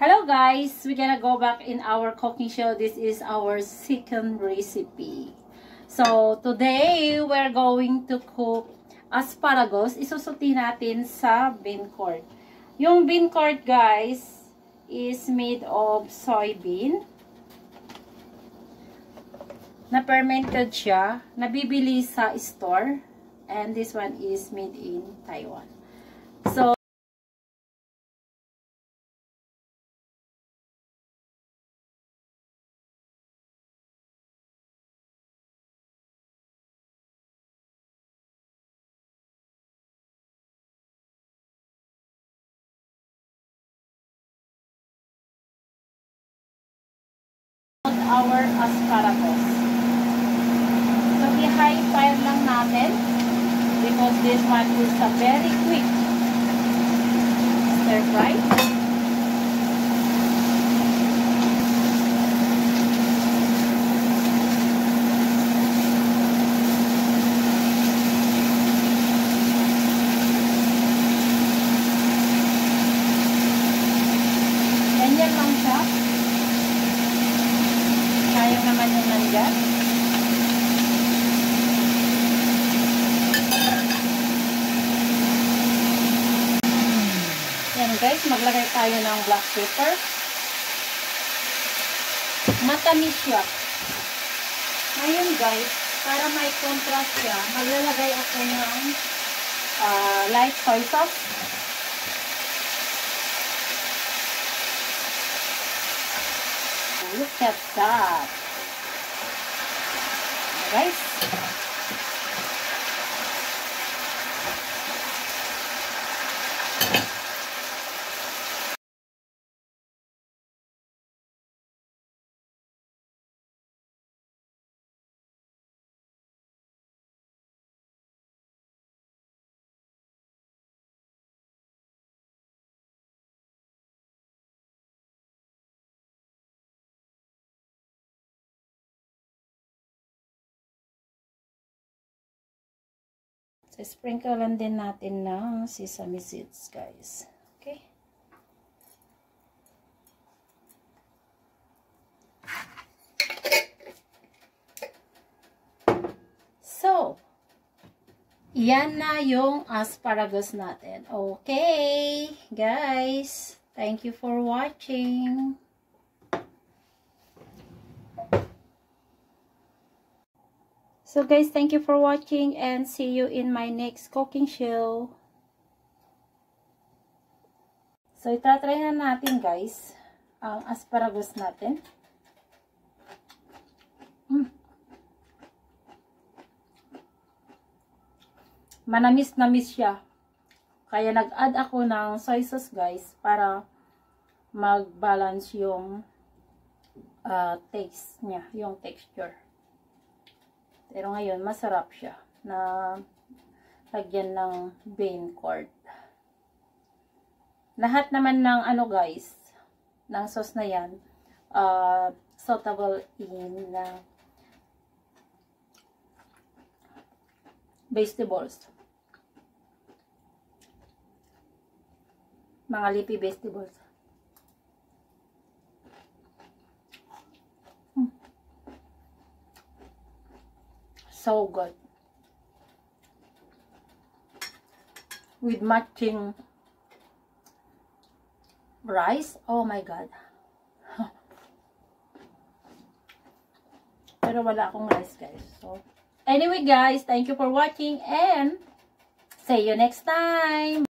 Hello guys, we're gonna go back in our cooking show. This is our second recipe. So today we're going to cook asparagus. Isusuti natin sa bean curd. Yung bean curd guys is made of soybean. Na fermented siya, nabibili sa store, and this one is made in Taiwan. So our asparagus. So i-high fire lang natin because this one is a very quick stir fry. Ganyan lang siya. Sayang naman yung nandyan. Yan guys, maglagay tayo ng black pepper. Matamis siya. Ngayon guys, para may contrast siya, maglalagay ako ng light soy sauce. Look at that. Guys. So, sprinkle lang din natin ng sesame seeds, guys. Okay? So, yan na yung asparagus natin. Okay, guys. Thank you for watching. So guys, thank you for watching and see you in my next cooking show. So itatry na natin guys ang asparagus natin. Manamis-namis siya. Kaya nag-add ako ng soy sauce guys para mag-balance yung taste niya, yung texture. Pero ngayon, masarap siya na lagyan ng bean curd. Lahat naman ng guys, ng sauce na yan, suitable in vegetables. Mga leafy vegetables. So good. With matching rice. Oh my God. Pero wala akong rice guys. So, anyway guys, thank you for watching and see you next time.